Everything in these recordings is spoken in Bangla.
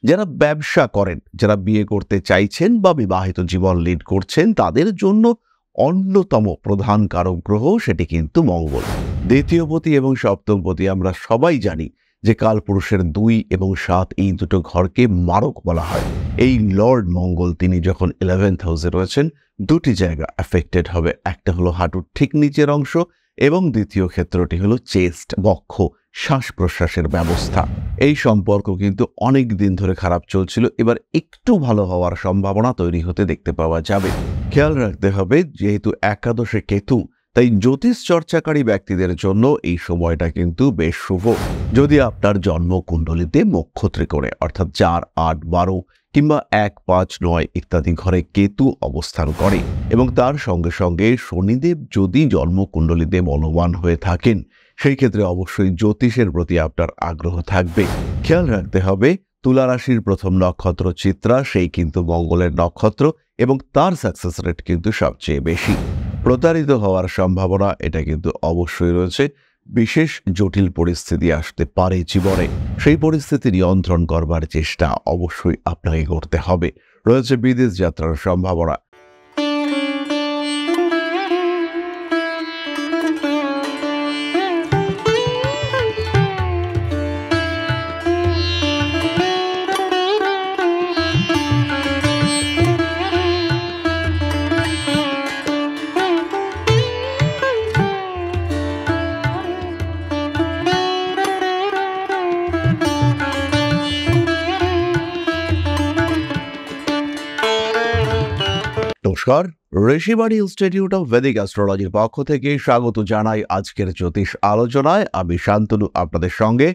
যারা ব্যবসা করেন, যারা বিয়ে করতে চাইছেন বা বিবাহিত জীবন লিড করছেন, তাদের জন্য অন্যতম প্রধান কারক গ্রহ সেটি কিন্তু মঙ্গল। দ্বিতীয়পতি এবং সপ্তমপতি আমরা সবাই জানি যে কালপুরুষের 2 এবং 7 এই দুটো ঘরকে মারক বলা হয়। এই লর্ড মঙ্গল তিনি যখন 11th হাউসে রয়েছেন, দুটি জায়গা অ্যাফেক্টেড হবে। একটা হলো হাঁটুর ঠিক নিচের অংশ এবং দ্বিতীয় ক্ষেত্রটি হলো চেস্ট, বক্ষ, শ্বাস প্রশ্বাসের ব্যবস্থা। এই সম্পর্ক কিন্তু অনেক দিন ধরে খারাপ চলছিল, এবার একটু ভালো হওয়ার সম্ভাবনা তৈরি হতে দেখতে পাওয়া যাবে। খেয়াল রাখতে হবে, যেহেতু একাদশে কেতু, তাই জ্যোতিষ চর্চাকারী ব্যক্তিদের জন্য এই সময়টা কিন্তু বেশ শুভ। যদি আপনার জন্মকুণ্ডলিতে নক্ষত্রে অর্থাৎ 4, 8, 12 কিংবা 1, 5, 9 ইত্যাদি ঘরে কেতু অবস্থান করে এবং তার সঙ্গে সঙ্গে শনিদেব যদি জন্মকুণ্ডলিতে বলবান হয়ে থাকেন, সেই ক্ষেত্রে অবশ্যই জ্যোতিষের প্রতি আপনার আগ্রহ থাকবে। খেয়াল রাখতে হবে, তুলা রাশির প্রথম নক্ষত্র চিত্রা, সেই কিন্তু মঙ্গলের নক্ষত্র এবং তার সাকসেস রেট কিন্তু সবচেয়ে বেশি। প্রতারিত হওয়ার সম্ভাবনা এটা কিন্তু অবশ্যই রয়েছে। বিশেষ জটিল পরিস্থিতি আসতে পারে জীবনে, সেই পরিস্থিতি নিয়ন্ত্রণ করবার চেষ্টা অবশ্যই আপনাকে করতে হবে। রয়েছে বিদেশ যাত্রার সম্ভাবনা। নমস্কার, ঋষিবাণী ইনস্টিটিউট অফ ভেদিক অ্যাস্ট্রোলজির পক্ষ থেকে স্বাগত জানাই আজকের জ্যোতিষ আলোচনায়। আমি শান্তনু আপনাদের সঙ্গে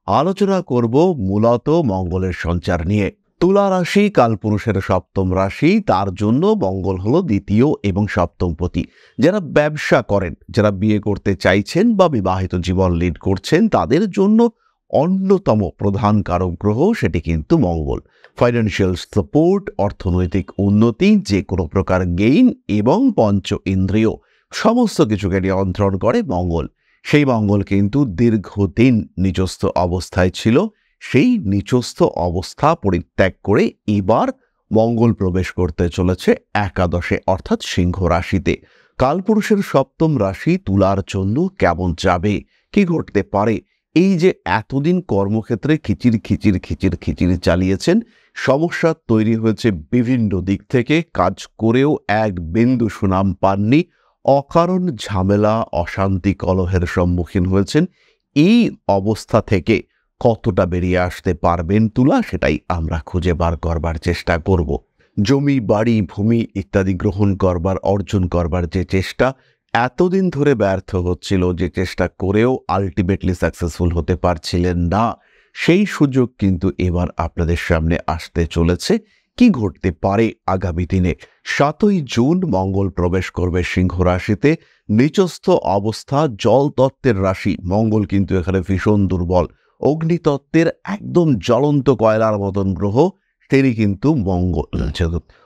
আলোচনা করব মূলত মঙ্গলের সঞ্চার নিয়ে। তুলা রাশি কালপুরুষের সপ্তম রাশি, তার জন্য মঙ্গল হলো দ্বিতীয় এবং সপ্তমপতি। যারা ব্যবসা করেন, যারা বিয়ে করতে চাইছেন বা বিবাহিত জীবন লিড করছেন, তাদের জন্য অন্যতম প্রধান কারক গ্রহ সেটি কিন্তু মঙ্গল। ফাইন্যান্সিয়াল সাপোর্ট, অর্থনৈতিক উন্নতি, যে কোনো প্রকার গেইন এবং পঞ্চ ইন্দ্রিয় সমস্ত কিছুকে নিয়ন্ত্রণ করে মঙ্গল। সেই মঙ্গল কিন্তু দীর্ঘদিন নিচস্থ অবস্থায় ছিল। সেই নিচস্থ অবস্থা পরিত্যাগ করে এবার মঙ্গল প্রবেশ করতে চলেছে একাদশে অর্থাৎ সিংহ রাশিতে। কালপুরুষের সপ্তম রাশি তুলার জন্য কেমন যাবে, কি ঘটতে পারে? এই যে এতদিন কর্মক্ষেত্রে খিচির খিচির খিচির খিচির চালিয়েছেন, সমস্যা তৈরি হয়েছে বিভিন্ন দিক থেকে, কাজ করেও এক বিন্দু সুনাম পাননি, অকারণ ঝামেলা, অশান্তি, কলহের সম্মুখীন হয়েছেন। এই অবস্থা থেকে কতটা বেরিয়ে আসতে পারবেন তুলা, সেটাই আমরা খুঁজে বার করবার চেষ্টা করব। জমি, বাড়ি, ভূমি ইত্যাদি গ্রহণ করবার, অর্জন করবার যে চেষ্টা এতদিন ধরে ব্যর্থ হচ্ছিল, যে চেষ্টা করেও আলটিমেটলি সাকসেসফুল হতে পারছিলেন না, সেই সুযোগ কিন্তু এবার আপনাদের সামনে আসতে চলেছে। কি ঘটতে পারে আগামী দিনে? 7ই জুন মঙ্গল প্রবেশ করবে সিংহ রাশিতে। নিচস্থ অবস্থা, জল তত্ত্বের রাশি মঙ্গল কিন্তু এখানে ভীষণ দুর্বল। অগ্নিতত্ত্বের একদম জ্বলন্ত কয়লার মতন গ্রহ তিনি কিন্তু মঙ্গল।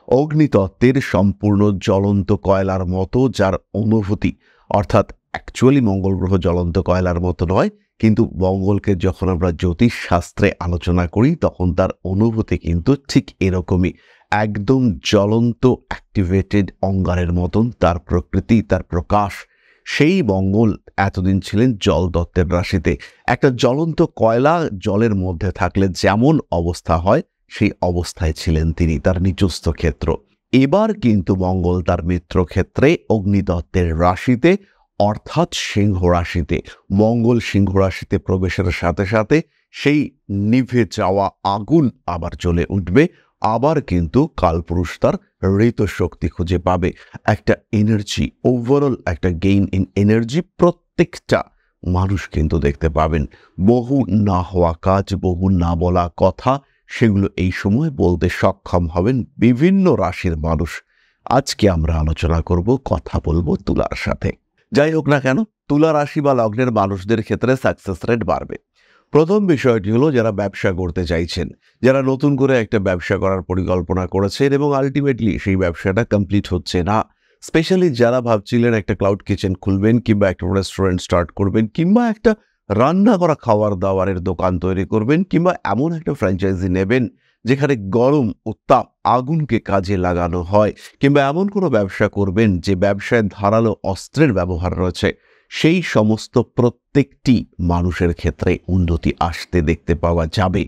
অগ্নিতত্ত্বের সম্পূর্ণ জ্বলন্ত কয়লার মতো যার অনুভূতি, অর্থাৎ অ্যাকচুয়ালি মঙ্গল গ্রহ জ্বলন্ত কয়লার মতো নয়, কিন্তু মঙ্গলকে যখন আমরা জ্যোতিষ শাস্ত্রে আলোচনা করি তখন তার অনুভূতি কিন্তু ঠিক এরকমই, একদম জ্বলন্ত অ্যাক্টিভেটেড অঙ্গারের মতন তার প্রকৃতি, তার প্রকাশ। সেই মঙ্গল এতদিন ছিলেন জল তত্ত্বের রাশিতে। একটা জ্বলন্ত কয়লা জলের মধ্যে থাকলে যেমন অবস্থা হয়, সেই অবস্থায় ছিলেন তিনি, তার নিচস্থ ক্ষেত্র। এবার কিন্তু মঙ্গল তার মিত্র ক্ষেত্রে অগ্নিতত্ত্বের রাশিতে অর্থাৎ সিংহ রাশিতে। মঙ্গল সিংহ রাশিতে প্রবেশের সাথে সাথে সেই নিভে যাওয়া আগুন আবার জ্বলে উঠবে। আবার কিন্তু কালপুরুষ তার হৃত শক্তি খুঁজে পাবে, একটা এনার্জি, ওভারঅল একটা গেইন ইন এনার্জি প্রত্যেকটা মানুষ কিন্তু দেখতে পাবেন। বহু না হওয়া কাজ, বহু না বলা কথা, সেগুলো এই সময় বলতে সক্ষম হবেন বিভিন্ন রাশির মানুষ। আজকে আমরা আলোচনা করব, কথা বলবো তুলার সাথে। যাই হোক না কেন, তুলা রাশি বা লগ্নের মানুষদের ক্ষেত্রে সাকসেস রেট বাড়বে। প্রথম বিষয়টি হলো, যারা ব্যবসা করতে চাইছেন, যারা নতুন করে একটা ব্যবসা করার পরিকল্পনা করেছেন এবং আলটিমেটলি সেই ব্যবসাটা কমপ্লিট হচ্ছে না, স্পেশালি যারা ভাবছিলেন একটা ক্লাউড কিচেন খুলবেন কিংবা একটা রেস্টুরেন্ট স্টার্ট করবেন কিংবা একটা রান্না করা খাবার দাবারের দোকান তৈরি করবেন কিংবা এমন একটা ফ্র্যাঞ্চাইজি নেবেন যেখানে গরম উত্তাপ আগুনকে কাজে লাগানো হয়, কিংবা এমন কোনো ব্যবসা করবেন যে ব্যবসায় ধারালো অস্ত্রের ব্যবহার রয়েছে, সেই সমস্ত প্রত্যেকটি মানুষের ক্ষেত্রে উন্নতি আসতে দেখতে পাওয়া যাবে।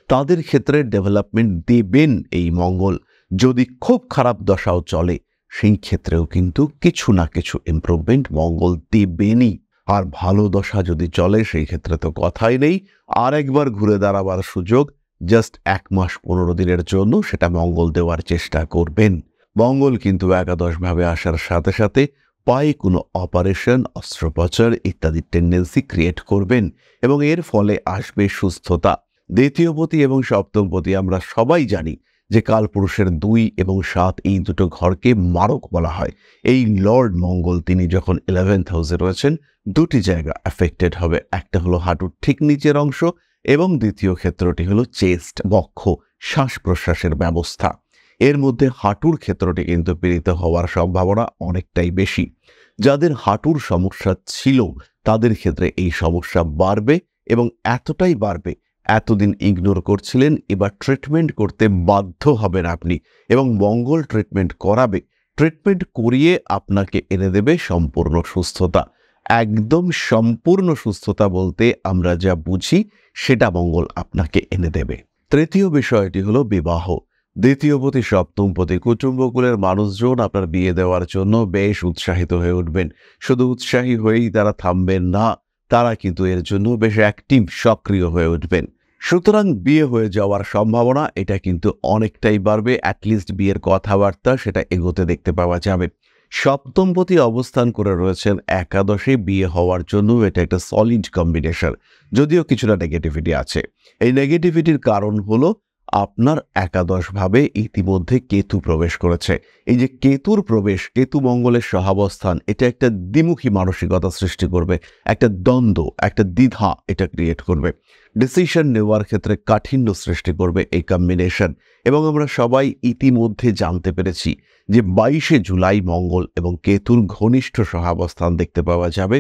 তাদের ক্ষেত্রে ডেভেলপমেন্ট দেবেন এই মঙ্গল। যদি খুব খারাপ দশাও চলে, সেই ক্ষেত্রেও কিন্তু কিছু না কিছু ইমপ্রুভমেন্ট মঙ্গল দেবেনই। আর ভালো দশা যদি চলে, সেই ক্ষেত্রে তো কথাই নেই। আর একবার ঘুরে দাঁড়াবার সুযোগ জাস্ট 1 মাস 15 দিনের জন্য সেটা মঙ্গল দেওয়ার চেষ্টা করবেন। মঙ্গল কিন্তু একাদশভাবে আসার সাথে সাথে পায়ে কোনো অপারেশন, অস্ত্রোপচার ইত্যাদি টেন্ডেন্সি ক্রিয়েট করবেন, এবং এর ফলে আসবে সুস্থতা। দ্বিতীয়পতি এবং সপ্তমপতি আমরা সবাই জানি যে কালপুরুষের 2 এবং 7 এই দুটো ঘরকে মারক বলা হয়। এই লর্ড মঙ্গল তিনি যখন 11th হাউসে রয়েছেন, দুটি জায়গা এফেক্টেড হবে। একটা হলো হাঁটুর ঠিক নিচের অংশ, এবং দ্বিতীয় ক্ষেত্রটি হলো চেস্ট, বক্ষ, শ্বাস প্রশ্বাসের ব্যবস্থা। এর মধ্যে হাঁটুর ক্ষেত্রটি কিন্তু পীড়িত হওয়ার সম্ভাবনা অনেকটাই বেশি। যাদের হাঁটুর সমস্যা ছিল তাদের ক্ষেত্রে এই সমস্যা বাড়বে, এবং এতটাই বাড়বে, এতদিন ইগনোর করছিলেন, এবার ট্রিটমেন্ট করতে বাধ্য হবেন আপনি, এবং মঙ্গল ট্রিটমেন্ট করাবে। ট্রিটমেন্ট করিয়ে আপনাকে এনে দেবে সম্পূর্ণ সুস্থতা। একদম সম্পূর্ণ সুস্থতা বলতে আমরা যা বুঝি সেটা মঙ্গল আপনাকে এনে দেবে। তৃতীয় বিষয়টি হলো বিবাহ। দ্বিতীয়পতি সপ্তমপতি কুটুম্বকুলের মানুষজন আপনার বিয়ে দেওয়ার জন্য বেশ উৎসাহিত হয়ে উঠবেন। শুধু উৎসাহী হয়েই তারা থামবেন না, তারা কিন্তু এর জন্য বেশ অ্যাক্টিভ, সক্রিয় হয়ে উঠবেন। সুতরাং বিয়ে হয়ে যাওয়ার সম্ভাবনা এটা কিন্তু অনেকটাই বাড়বে। অ্যাটলিস্ট বিয়ের কথাবার্তা সেটা এগোতে দেখতে পাওয়া যাবে। সপ্তমপতি অবস্থান করে রয়েছেন একাদশে, বিয়ে হওয়ার জন্য এটা একটা সলিড কম্বিনেশন, যদিও কিছুটা নেগেটিভিটি আছে। এই নেগেটিভিটির কারণ হলো আপনার একাদশভাবে ইতিমধ্যে কেতু প্রবেশ করেছে। এই যে কেতুর প্রবেশ, কেতু মঙ্গলের সহাবস্থান, এটা একটা দ্বিমুখী মানসিকতা সৃষ্টি করবে, একটা দ্বন্দ্ব, একটা দ্বিধা এটা ক্রিয়েট করবে। ডিসিশন নেওয়ার ক্ষেত্রে কাঠিন্য সৃষ্টি করবে এই কম্বিনেশন। এবং আমরা সবাই ইতিমধ্যে জানতে পেরেছি যে 22শে জুলাই মঙ্গল এবং কেতুর ঘনিষ্ঠ সহাবস্থান দেখতে পাওয়া যাবে।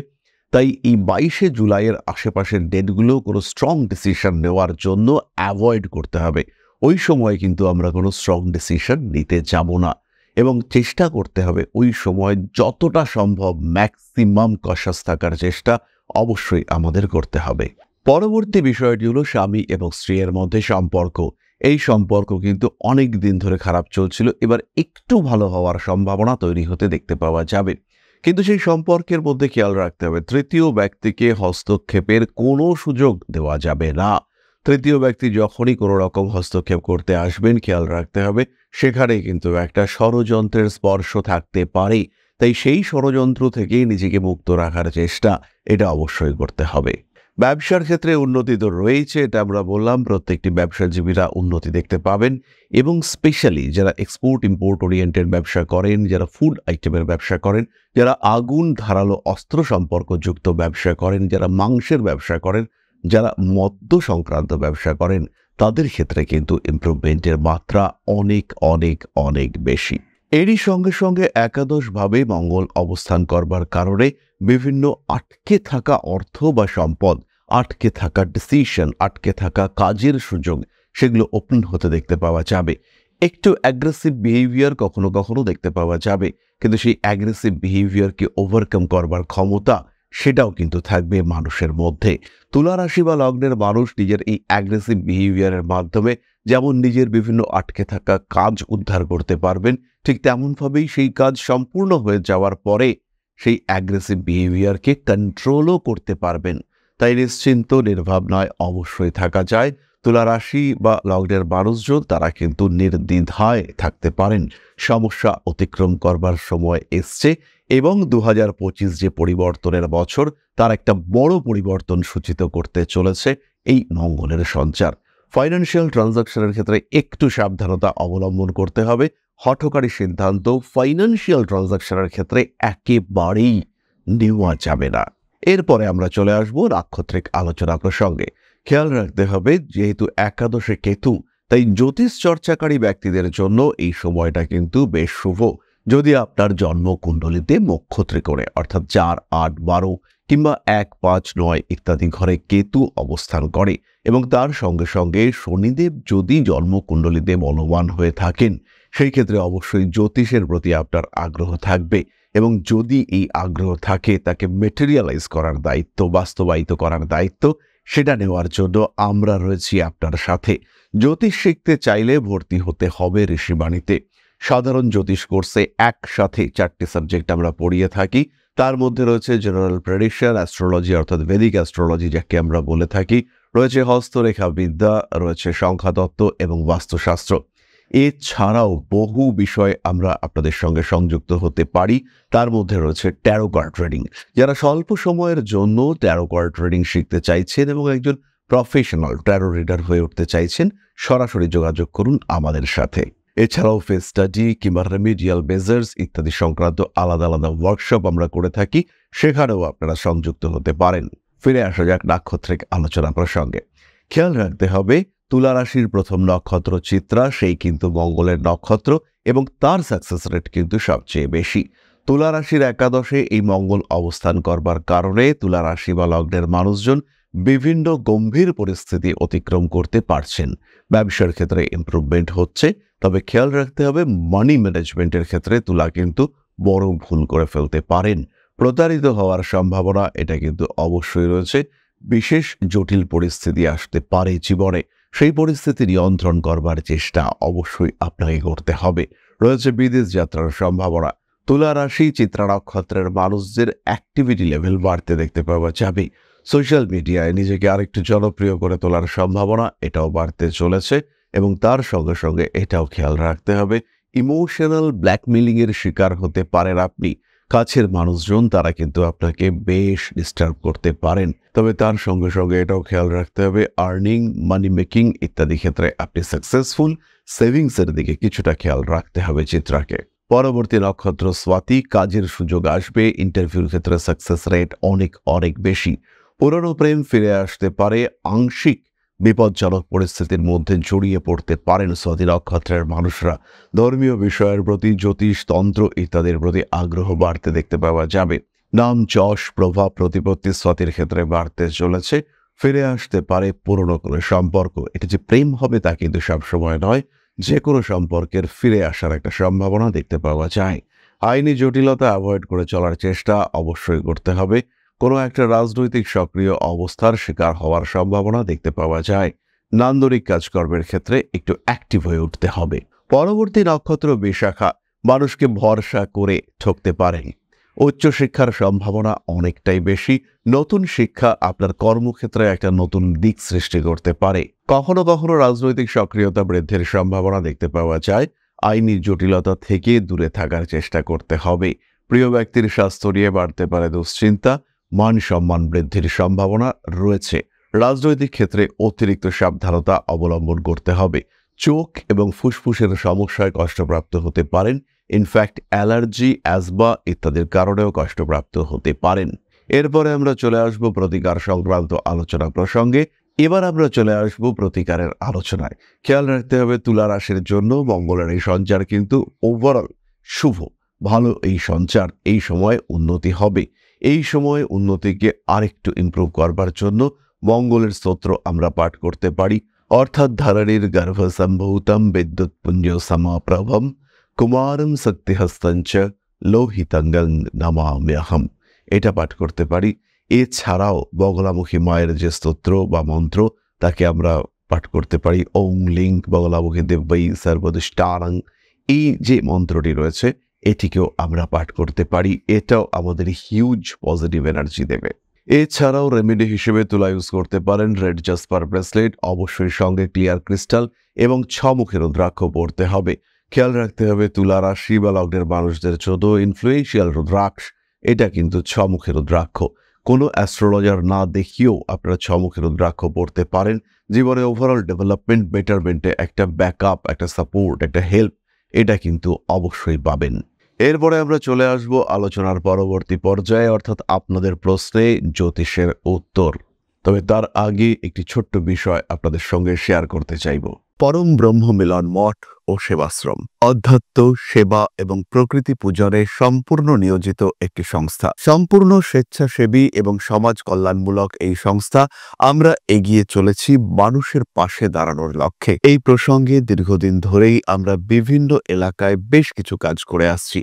তাই এই 22শে জুলাইয়ের আশেপাশের ডেটগুলো কোনো স্ট্রং ডিসিশন নেওয়ার জন্য অ্যাভয়েড করতে হবে। ওই সময় কিন্তু আমরা কোনো স্ট্রং ডিসিশন নিতে যাব না, এবং চেষ্টা করতে হবে ওই সময় যতটা সম্ভব ম্যাক্সিমাম কশাস থাকার চেষ্টা অবশ্যই আমাদের করতে হবে। পরবর্তী বিষয়টি হলো স্বামী এবং স্ত্রীর মধ্যে সম্পর্ক। এই সম্পর্ক কিন্তু অনেক দিন ধরে খারাপ চলছিল, এবার একটু ভালো হওয়ার সম্ভাবনা তৈরি হতে দেখতে পাওয়া যাবে। কিন্তু সেই সম্পর্কের মধ্যে খেয়াল রাখতে হবে, তৃতীয় ব্যক্তিকে হস্তক্ষেপের কোনো সুযোগ দেওয়া যাবে না। তৃতীয় ব্যক্তি যখনই কোনো রকম হস্তক্ষেপ করতে আসবেন, খেয়াল রাখতে হবে সেখানে কিন্তু একটা ষড়যন্ত্রের স্পর্শ থাকতে পারে। তাই সেই ষড়যন্ত্র থেকে নিজেকে মুক্ত রাখার চেষ্টা এটা অবশ্যই করতে হবে। ব্যবসার ক্ষেত্রে উন্নতি তো রয়েছে, এটা আমরা বললাম। প্রত্যেকটি ব্যবসাজীবীরা উন্নতি দেখতে পাবেন, এবং স্পেশালি যারা এক্সপোর্ট ইম্পোর্ট ওরিয়েন্টেড ব্যবসা করেন, যারা ফুড আইটেমের ব্যবসা করেন, যারা আগুন ধারালো অস্ত্র সম্পর্কযুক্ত ব্যবসা করেন, যারা মাংসের ব্যবসা করেন, যারা মদ্য সংক্রান্ত ব্যবসা করেন, তাদের ক্ষেত্রে কিন্তু ইমপ্রুভমেন্টের মাত্রা অনেক অনেক অনেক বেশি। এরই সঙ্গে সঙ্গে একাদশভাবে মঙ্গল অবস্থান করবার কারণে বিভিন্ন আটকে থাকা অর্থ বা সম্পদ, আটকে থাকা ডিসিশন, আটকে থাকা কাজের সুযোগ, সেগুলো ওপেন হতে দেখতে পাওয়া যাবে। একটু অ্যাগ্রেসিভ বিহেভিয়ার কখনো কখনো দেখতে পাওয়া যাবে, কিন্তু সেই অ্যাগ্রেসিভ বিহেভিয়ারকে ওভারকাম করবার ক্ষমতা সেটাও কিন্তু থাকবে মানুষের মধ্যে। তুলা রাশি বা লগ্নের মানুষ নিজের এই অ্যাগ্রেসিভ বিহেভিয়ারের মাধ্যমে যেমন নিজের বিভিন্ন আটকে থাকা কাজ উদ্ধার করতে পারবেন, ঠিক তেমনভাবেই সেই কাজ সম্পূর্ণ হয়ে যাওয়ার পরে সেই অ্যাগ্রেসিভ বিহেভিয়ারকে কন্ট্রোলও করতে পারবেন। তাই নিশ্চিন্ত নির্ভাবনায় অবশ্যই থাকা যায়। তুলা রাশি বা লগ্নের মানুষজন তারা কিন্তু নির্দ্বিধায় থাকতে পারেন। সমস্যা অতিক্রম করবার সময় এসছে, এবং 2025 যে পরিবর্তনের বছর, তার একটা বড় পরিবর্তন সূচিত করতে চলেছে এই মঙ্গলের সঞ্চার। ফাইন্যান্সিয়াল ট্রানজাকশনের ক্ষেত্রে একটু সাবধানতা অবলম্বন করতে হবে। হঠকারী সিদ্ধান্ত ফাইন্যান্সিয়াল ট্রানজাকশনের ক্ষেত্রে একেবারেই নেওয়া যাবে না। এরপরে আমরা চলে আসব নাক্ষত্রিক আলোচনা প্রসঙ্গে। খেয়াল রাখতে হবে, যেহেতু একাদশে কেতু, তাই জ্যোতিষ চর্চাকারী ব্যক্তিদের জন্য এই সময়টা কিন্তু বেশ শুভ। যদি আপনার জন্মকুণ্ডলিতে নক্ষত্রে করে অর্থাৎ 4, 8, 12 কিংবা ১, ৫, ৯ ইত্যাদি ঘরে কেতু অবস্থান করে এবং তার সঙ্গে সঙ্গে শনিদেব যদি জন্মকুণ্ডলীতে বলবান হয়ে থাকেন, সেই ক্ষেত্রে অবশ্যই জ্যোতিষের প্রতি আপনার আগ্রহ থাকবে এবং যদি এই আগ্রহ থাকে তাকে মেটেরিয়ালাইজ করার দায়িত্ব, বাস্তবায়িত করার দায়িত্ব, সেটা নেওয়ার জন্য আমরা রয়েছি আপনার সাথে। জ্যোতিষ শিখতে চাইলে ভর্তি হতে হবে ঋষিবাণীতে। সাধারণ জ্যোতিষ কোর্সে একসাথে 4টি সাবজেক্ট আমরা পড়িয়ে থাকি। তার মধ্যে রয়েছে জেনারেল প্রেডিকশন, অ্যাস্ট্রোলজি অর্থাৎ ভেদিক অ্যাস্ট্রোলজি যাকে আমরা বলে থাকি, রয়েছে হস্তরেখা বিদ্যা, রয়েছে সংখ্যাতত্ত্ব এবং বাস্তুশাস্ত্র। এছাড়াও বহু বিষয় আমরা আপনাদের সঙ্গে সংযুক্ত হতে পারি। তার মধ্যে রয়েছে ট্যারো কার্ড রিডিং। যারা স্বল্প সময়ের জন্য ট্যারো কার্ড রিডিং শিখতে চাইছেন এবং একজন প্রফেশনাল ট্যারো রিডার হয়ে উঠতে চাইছেন, সরাসরি যোগাযোগ করুন আমাদের সাথে। এছাড়াও ফেস স্টাডি কিংবা রেমিডিয়াল মেজার্স ইত্যাদি সংক্রান্ত আলাদা আলাদা ওয়ার্কশপ আমরা করে থাকি, সেখানেও আপনারা সংযুক্ত হতে পারেন। ফিরে আসা যাক নাক্ষত্রিক আলোচনা প্রসঙ্গে। খেয়াল রাখতে হবে, তুলা রাশির প্রথম নক্ষত্র চিত্রা, সেই কিন্তু মঙ্গলের নক্ষত্র এবং তার সাকসেস রেট কিন্তু সবচেয়ে বেশি। তুলা রাশির একাদশে এই মঙ্গল অবস্থান করবার কারণে তুলা রাশি বা লগ্নের মানুষজন বিভিন্ন গম্ভীর পরিস্থিতি অতিক্রম করতে পারছেন। ব্যবসার ক্ষেত্রে ইমপ্রুভমেন্ট হচ্ছে, তবে খেয়াল রাখতে হবে মানি ম্যানেজমেন্টের ক্ষেত্রে তুলা কিন্তু বড় ভুল করে ফেলতে পারেন। প্রতারিত হওয়ার সম্ভাবনা এটা কিন্তু অবশ্যই রয়েছে। বিশেষ জটিল পরিস্থিতি আসতে পারে জীবনে, সেই পরিস্থিতি নিয়ন্ত্রণ করবার চেষ্টা অবশ্যই আপনাকে করতে হবে। রয়েছে বিদেশ যাত্রার সম্ভাবনা। তুলা রাশি চিত্রা নক্ষত্রের মানুষদের অ্যাক্টিভিটি লেভেল বাড়তে দেখতে পাওয়া যাবে। সোশ্যাল মিডিয়ায় নিজেকে আরেকটু জনপ্রিয় করে তোলার সম্ভাবনা এটাও বাড়তে চলেছে এবং তার সঙ্গে সঙ্গে এটাও খেয়াল রাখতে হবে, ইমোশনাল ব্ল্যাকমেলিংয়ের শিকার হতে পারেন আপনি। কাছের মানুষজন তারা কিন্তু আপনাকে বেশ ডিস্টার্ব করতে পারেন, তবে তার সঙ্গে সঙ্গে এটাও খেয়াল রাখতে হবে আর্নিং, মানি মেকিং ইত্যাদি ক্ষেত্রে আপনি সাকসেসফুল। সেভিংসের দিকে কিছুটা খেয়াল রাখতে হবে চিত্রাকে। পরবর্তী নক্ষত্র স্বাতী, কাজের সুযোগ আসবে, ইন্টারভিউর ক্ষেত্রে সাকসেস রেট অনেক অনেক বেশি। পুরনো প্রেম ফিরে আসতে পারে, আংশিক বিপজ্জনক পরিস্থিতির মধ্যে জড়িয়ে পড়তে পারেন স্বাতী নক্ষত্রের মানুষরা। ধর্মীয় বিষয়ের প্রতি, জ্যোতিষ, তন্ত্র ইত্যাদির প্রতি আগ্রহ বাড়তে দেখতে পাওয়া যাবে। নাম, যশ, প্রভাব, প্রতিপত্তি স্বাতীর ক্ষেত্রে বাড়তে চলেছে। ফিরে আসতে পারে পুরনো কোনো সম্পর্ক। এটা যে প্রেম হবে তা কিন্তু সবসময় নয়, যে কোনো সম্পর্কের ফিরে আসার একটা সম্ভাবনা দেখতে পাওয়া যায়। আইনি জটিলতা অ্যাভয়েড করে চলার চেষ্টা অবশ্যই করতে হবে। কোনো একটা রাজনৈতিক সক্রিয় অবস্থার শিকার হওয়ার সম্ভাবনা দেখতে পাওয়া যায়। নান্দনিক কাজকর্মের ক্ষেত্রে একটু অ্যাক্টিভ হয়ে উঠতে হবে। পরবর্তী নক্ষত্র বিশাখা, মানুষকে ভরসা করে ঠকতে পারেন। উচ্চশিক্ষার সম্ভাবনা অনেকটাই বেশি। নতুন শিক্ষা আপনার কর্মক্ষেত্রে একটা নতুন দিক সৃষ্টি করতে পারে। কখনো কখনো রাজনৈতিক সক্রিয়তা বৃদ্ধির সম্ভাবনা দেখতে পাওয়া যায়। আইনি জটিলতা থেকে দূরে থাকার চেষ্টা করতে হবে। প্রিয় ব্যক্তির স্বাস্থ্য নিয়ে বাড়তে পারে দুশ্চিন্তা। মান সম্মান বৃদ্ধির সম্ভাবনা রয়েছে। রাজনৈতিক ক্ষেত্রে অতিরিক্ত সাবধানতা অবলম্বন করতে হবে। চোখ এবং ফুসফুসের সমস্যায় কষ্টপ্রাপ্ত হতে পারেন। ইনফ্যাক্ট অ্যালার্জি, অ্যাজমা ইত্যাদির কারণেও কষ্টপ্রাপ্ত হতে পারেন। এরপরে আমরা চলে আসব প্রতিকার সংক্রান্ত আলোচনা প্রসঙ্গে। এবার আমরা চলে আসব প্রতিকারের আলোচনায়। খেয়াল রাখতে হবে তুলা রাশির জন্য মঙ্গলের এই সঞ্চার কিন্তু ওভারঅল শুভ, ভালো এই সঞ্চার। এই সময় উন্নতি হবে। এই সময় উন্নতিকে আরেকটু ইমপ্রুভ করবার জন্য মঙ্গলের স্তোত্র আমরা পাঠ করতে পারি। অর্থাৎ ধারণীর গর্ভসম্ভূতম বিদ্যুৎ পুঞ্জ সমাপ্রভম কুমারম শক্তিহস্তঞ্চ লোহিতাঙ্গং নমাম্যহম, এটা পাঠ করতে পারি। এছাড়াও বগলামুখী মায়ের যে স্তোত্র বা মন্ত্র তাকে আমরা পাঠ করতে পারি। ওং লিং বগলামুখী দেব্যই সর্বদুষ্টানাং, এই যে মন্ত্রটি রয়েছে এটিকেও আমরা পাঠ করতে পারি। এটাও আমাদের হিউজ পজিটিভ এনার্জি দেবে। এছাড়াও রেমেডি হিসেবে তুলা ইউজ করতে পারেন রেড জাসপার ব্রেসলেট, অবশ্যই সঙ্গে ক্লিয়ার ক্রিস্টাল এবং 6 মুখের রুদ্রাক্ষ পড়তে হবে। খেয়াল রাখতে হবে তুলা রাশি বা লগ্নের মানুষদের জন্য ইনফ্লুয়েন্সিয়াল রুদ্রাক্ষ এটা কিন্তু 6 মুখের রুদ্রাক্ষ। কোনো অ্যাস্ট্রোলজার না দেখিয়েও আপনারা 6 মুখের রুদ্রাক্ষ পড়তে পারেন। জীবনে ওভারঅল ডেভেলপমেন্ট, বেটারমেন্টে একটা ব্যাকআপ, একটা সাপোর্ট, একটা হেল্প এটা কিন্তু অবশ্যই পাবেন। এরপরে আমরা চলে আসব আলোচনার পরবর্তী পর্যায়ে, অর্থাৎ আপনাদের প্রশ্নে জ্যোতিষের উত্তর। তবে তার আগে একটি ছোট্ট বিষয় আপনাদের সঙ্গে শেয়ার করতে চাইব। পরম ব্রহ্ম মিলন মঠ ও সেবাশ্রম অধ্যাত্ম, সেবা এবং প্রকৃতি পূজনে সম্পূর্ণ নিয়োজিত একটি সংস্থা। সম্পূর্ণ স্বেচ্ছাসেবী এবং সমাজ কল্যাণমূলক এই সংস্থা আমরা এগিয়ে চলেছি মানুষের পাশে দাঁড়ানোর লক্ষ্যে। এই প্রসঙ্গে দীর্ঘদিন ধরেই আমরা বিভিন্ন এলাকায় বেশ কিছু কাজ করে আসছি।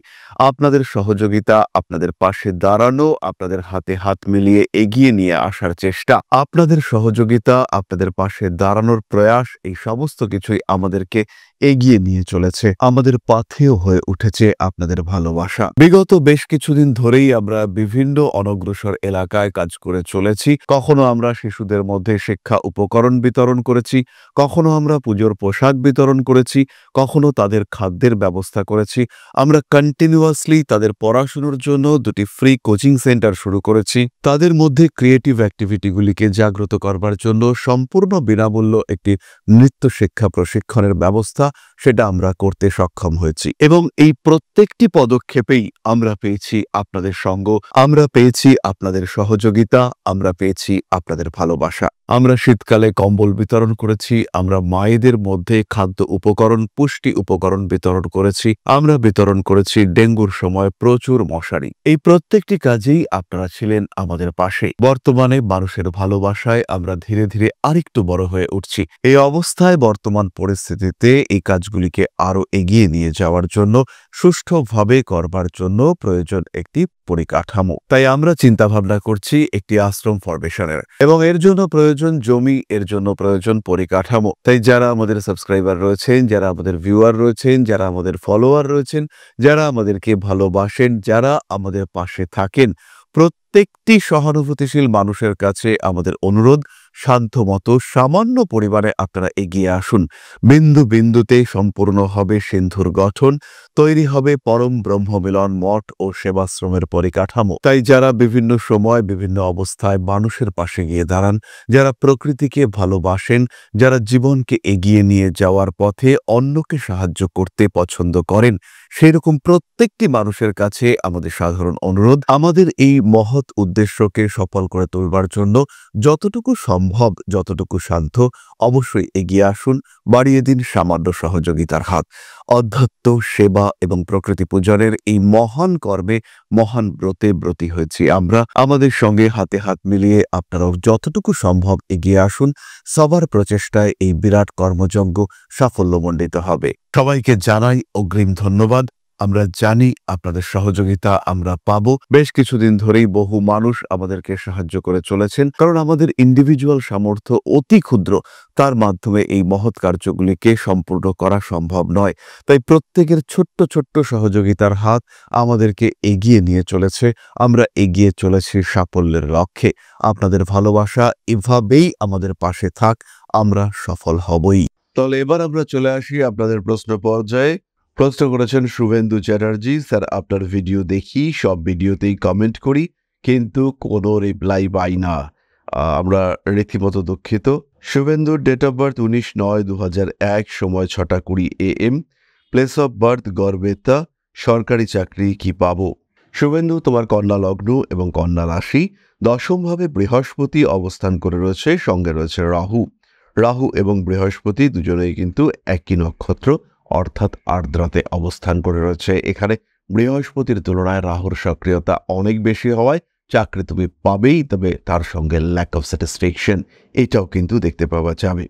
আপনাদের সহযোগিতা, আপনাদের পাশে দাঁড়ানো, আপনাদের হাতে হাত মিলিয়ে এগিয়ে নিয়ে আসার চেষ্টা, আপনাদের সহযোগিতা, আপনাদের পাশে দাঁড়ানোর প্রয়াস, এই সমস্ত কিছুই আমাদেরকে এগিয়ে নিয়ে চলেছে। আমাদের পাথেয় হয়ে উঠেছে আপনাদের ভালোবাসা। বিগত বেশ কিছুদিন ধরেই আমরা বিভিন্ন অনগ্রসর এলাকায় কাজ করে চলেছি। কখনো আমরা শিশুদের মধ্যে শিক্ষা উপকরণ বিতরণ করেছি, কখনো আমরা পুজোর পোশাক বিতরণ করেছি, কখনো তাদের খাদ্যের ব্যবস্থা করেছি। আমরা কন্টিনিউয়াসলি তাদের পড়াশোনার জন্য 2টি ফ্রি কোচিং সেন্টার শুরু করেছি। তাদের মধ্যে ক্রিয়েটিভ অ্যাক্টিভিটিগুলিকে জাগ্রত করবার জন্য সম্পূর্ণ বিনামূল্য একটি নৃত্য শিক্ষা প্রশিক্ষণের ব্যবস্থা, সেটা আমরা করতে সক্ষম হয়েছি। এবং এই প্রত্যেকটি পদক্ষেপেই আমরা পেয়েছি আপনাদের সঙ্গ, আমরা পেয়েছি আপনাদের সহযোগিতা, আমরা পেয়েছি আপনাদের ভালোবাসা। আমরা শীতকালে কম্বল বিতরণ করেছি, আমরা মায়েদের মধ্যে খাদ্য উপকরণ, পুষ্টি উপকরণ বিতরণ করেছি, আমরা বিতরণ করেছি ডেঙ্গুর সময় প্রচুর মশারি। এই প্রত্যেকটি কাজেই আপনারা ছিলেন আমাদের পাশে। বর্তমানে মানুষের ভালোবাসায় আমরা ধীরে ধীরে আরেকটু বড় হয়ে উঠছি। এই অবস্থায় বর্তমান পরিস্থিতিতে এই কাজগুলিকে আরো এগিয়ে নিয়ে যাওয়ার জন্য, সুষ্ঠুভাবে করবার জন্য প্রয়োজন একটি পরিকাঠামো। তাই আমরা চিন্তাভাবনা করছি একটি আশ্রম ফরমেশনের, এবং এর জন্য প্রয়োজন জমি, এর জন্য প্রয়োজন পরিকাঠামো। তাই যারা আমাদের সাবস্ক্রাইবার রয়েছেন, যারা আমাদের ভিউয়ার রয়েছেন, যারা আমাদের ফলোয়ার রয়েছেন, যারা আমাদেরকে ভালোবাসেন, যারা আমাদের পাশে থাকেন, প্রত্যেকটি সহানুভূতিশীল মানুষের কাছে আমাদের অনুরোধ, সাধ্যমতো সামান্য পরিমাণে আপনারা এগিয়ে আসুন। বিন্দু বিন্দুতে সম্পূর্ণ হবে সিন্ধুর গঠন, তৈরি হবে পরম ব্রহ্মমিলন মঠ ও সেবাশ্রমের পরিকাঠামো। তাই যারা বিভিন্ন সময় বিভিন্ন অবস্থায় মানুষের পাশে গিয়ে দাঁড়ান, যারা প্রকৃতিকে ভালোবাসেন, যারা জীবনকে এগিয়ে নিয়ে যাওয়ার পথে অন্যকে সাহায্য করতে পছন্দ করেন, সেরকম প্রত্যেকটি মানুষের কাছে আমাদের সাধারণ অনুরোধ, আমাদের এই মহৎ উদ্দেশ্যকে সফল করে তুলবার জন্য যতটুকু সম্ভব, যতটুকু সাধ্য, অবশ্যই এগিয়ে আসুন, বাড়িয়ে দিন সামান্য সহযোগিতার হাত। অধ্যাত্ম, সেবা এবং প্রকৃতি পূজনের এই মহান কর্মে, মহান ব্রতে ব্রতী হয়েছি আমরা। আমাদের সঙ্গে হাতে হাত মিলিয়ে আপনারাও যতটুকু সম্ভব এগিয়ে আসুন। সবার প্রচেষ্টায় এই বিরাট কর্মযজ্ঞ সাফল্যমণ্ডিত হবে। সবাইকে জানাই অগ্রিম ধন্যবাদ। আমরা জানি আপনাদের সহযোগিতা আমরা পাবো। বেশ কিছুদিন ধরেই বহু মানুষ আমাদেরকে সাহায্য করে চলেছেন, কারণ আমাদের ইন্ডিভিজুয়াল সামর্থ্য অতি ক্ষুদ্র, তার মাধ্যমে এই মহৎ কার্যগুলিকে সম্পূর্ণ করা সম্ভব নয়। তাই প্রত্যেকের ছোট্ট ছোট্ট সহযোগিতার হাত আমাদেরকে এগিয়ে নিয়ে চলেছে। আমরা এগিয়ে চলেছি সাফল্যের লক্ষ্যে। আপনাদের ভালোবাসা এভাবেই আমাদের পাশে থাক, আমরা সফল হবই। তাহলে এবার আমরা চলে আসি আপনাদের প্রশ্ন পর্যায়ে। প্রশ্ন করেছেন শুভেন্দু চ্যাটার্জি। স্যার, আপনার ভিডিও দেখি, সব ভিডিওতেই কমেন্ট করি, কিন্তু কোনো রিপ্লাই পাই না। আমরা রীতিমতো দুঃখিত। শুভেন্দুর ডেট অফ বার্থ 19/9/2001, সময় 6:20 AM, place of birth Garhbeta. সরকারি চাকরি কি পাবো? শুভেন্দু, তোমার কন্যা লগ্ন এবং কন্যা রাশি, দশমভাবে বৃহস্পতি অবস্থান করে রয়েছে, সঙ্গে রয়েছে রাহু। রাহু এবং বৃহস্পতি দুজনেই কিন্তু একই নক্ষত্র, অর্থাৎ আর্দ্রাতে অবস্থান করে রয়েছে। এখানে বৃহস্পতির তুলনায় রাহুর সক্রিয়তা অনেক বেশি হওয়ায় চাকরি তুমি পাবেই, তবে তার সঙ্গে ল্যাক অফ স্যাটিসফ্যাকশন এটাও কিন্তু দেখতে পাওয়া যাবে।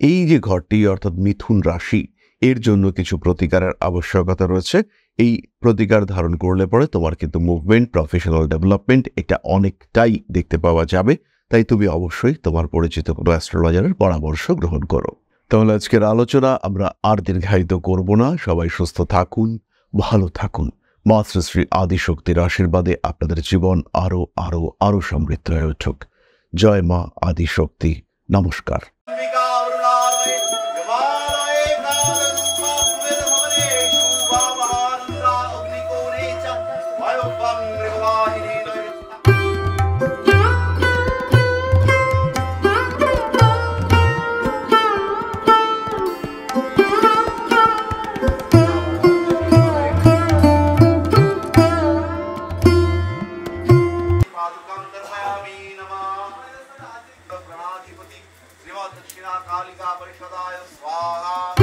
এই যে ঘরটি অর্থাৎ মিথুন রাশি, এর জন্য কিছু প্রতিকারের আবশ্যকতা রয়েছে। এই প্রতিকার ধারণ করলে পরে তোমার কিন্তু মুভমেন্ট, প্রফেশনাল ডেভেলপমেন্ট এটা অনেকটাই দেখতে পাওয়া যাবে। তাই তুমি অবশ্যই তোমার পরিচিত কোনো অ্যাস্ট্রোলজারের পরামর্শ গ্রহণ করো। তাহলে আজকের আলোচনা আমরা আর দীর্ঘায়িত করব না। সবাই সুস্থ থাকুন, ভালো থাকুন। মা শ্রী শ্রী আদিশক্তির আশীর্বাদে আপনাদের জীবন আরো আরো আরো সমৃদ্ধ হয়ে উঠুক। জয় মা আদিশক্তি। নমস্কার। श्रीवाद दक्षिणा कालिका परिषदाय स्वाहा